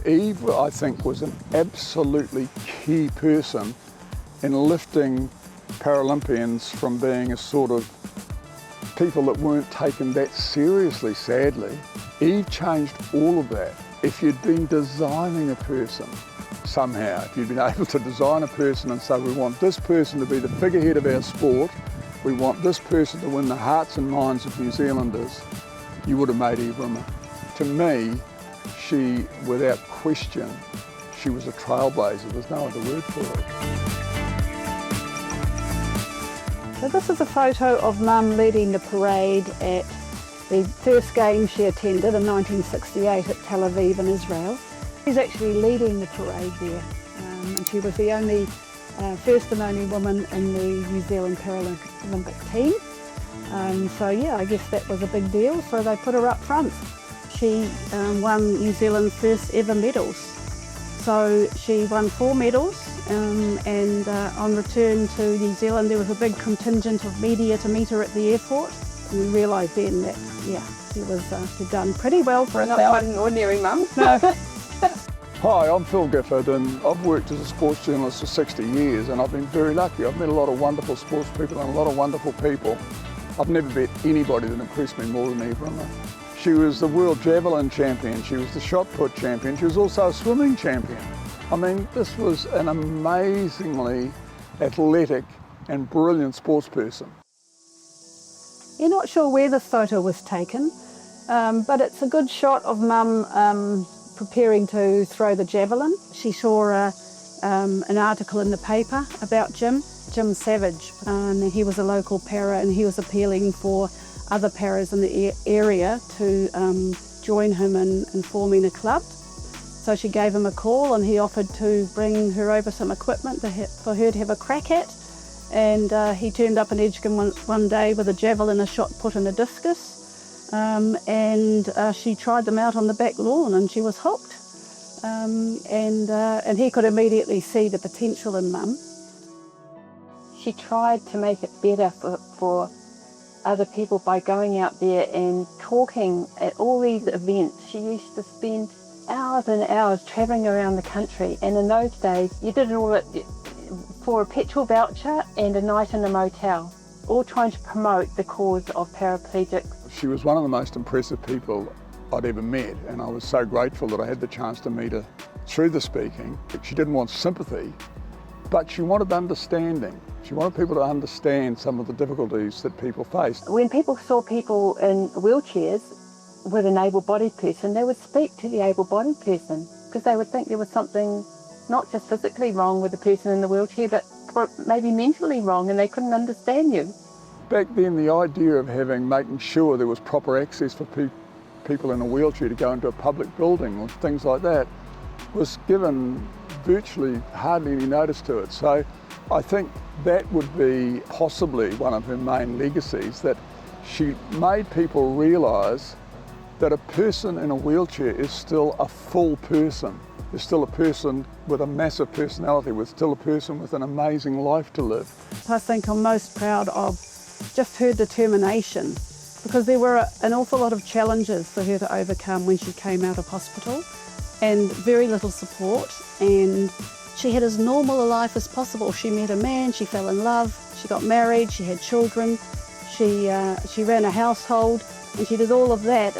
And Eve, I think, was an absolutely key person in lifting Paralympians from being a sort of people that weren't taken that seriously, sadly. Eve changed all of that. If you'd been designing a person somehow, if you'd been able to design a person and say, we want this person to be the figurehead of our sport, we want this person to win the hearts and minds of New Zealanders, you would have made Eve Rimmer. To me, she, without question, she was a trailblazer. There's no other word for it. So this is a photo of Mum leading the parade at the first game she attended in 1968 at Tel Aviv in Israel. She's actually leading the parade there, and she was the only, first and only woman in the New Zealand Paralympic Team. So yeah, I guess that was a big deal, so they put her up front. She won New Zealand's first ever medals. So she won 4 medals, and on return to New Zealand there was a big contingent of media to meet her at the airport. And we realised then that, yeah, she'd done pretty well for not quite an ordinary mum. No. Hi, I'm Phil Gifford, and I've worked as a sports journalist for 60 years, and I've been very lucky. I've met a lot of wonderful sports people and a lot of wonderful people. I've never met anybody that impressed me more than Eve Rimmer. She was the world javelin champion, she was the shot put champion, she was also a swimming champion. I mean, this was an amazingly athletic and brilliant sports person. You're not sure where this photo was taken, but it's a good shot of Mum preparing to throw the javelin. She saw an article in the paper about Jim Savage, and he was a local para, and he was appealing for other paras in the area to join him in forming a club. So she gave him a call, and he offered to bring her over some equipment for her to have a crack at. And he turned up in Edgecombe one day with a javelin, a shot put and a discus, and she tried them out on the back lawn, and she was hooked. And he could immediately see the potential in Mum. She tried to make it better for other people by going out there and talking at all these events. She used to spend hours and hours travelling around the country, and in those days you did it all for a petrol voucher and a night in a motel, all trying to promote the cause of paraplegics. She was one of the most impressive people I'd ever met, and I was so grateful that I had the chance to meet her through the speaking. She didn't want sympathy, but she wanted understanding. She wanted people to understand some of the difficulties that people faced. When people saw people in wheelchairs with an able-bodied person, they would speak to the able-bodied person because they would think there was something not just physically wrong with the person in the wheelchair, but maybe mentally wrong, and they couldn't understand you. Back then, the idea of making sure there was proper access for people in a wheelchair to go into a public building or things like that was given virtually hardly any notice to it. So I think that would be possibly one of her main legacies, that she made people realise that a person in a wheelchair is still a full person. Is still a person with a massive personality, with still a person with an amazing life to live. I think I'm most proud of just her determination, because there were an awful lot of challenges for her to overcome when she came out of hospital, and very little support, and she had as normal a life as possible. She met a man, she fell in love, she got married, she had children, she ran a household, and she did all of that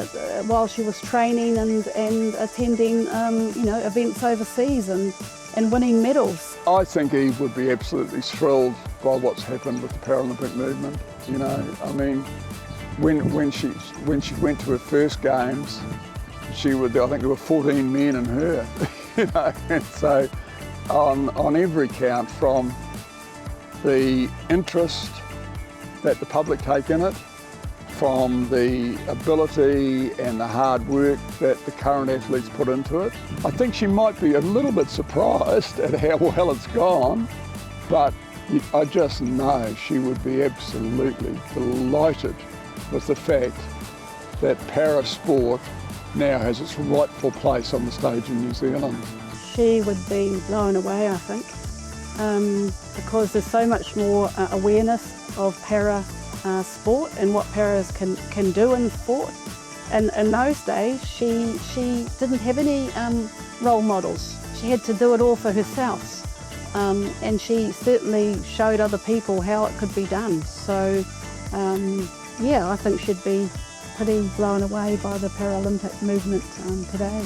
while she was training and attending events overseas and winning medals. I think Eve would be absolutely thrilled by what's happened with the Paralympic movement. You know, I mean, when she went to her first games, I think there were 14 men in her, you know, and so on every count, from the interest that the public take in it, from the ability and the hard work that the current athletes put into it. I think she might be a little bit surprised at how well it's gone, but I just know she would be absolutely delighted with the fact that para-sport now has its rightful place on the stage in New Zealand. She would be blown away, I think, because there's so much more awareness of para sport and what paras can do in sport, And in those days, she didn't have any role models. She had to do it all for herself. And she certainly showed other people how it could be done. So, yeah, I think she'd be pretty blown away by the Paralympic movement today.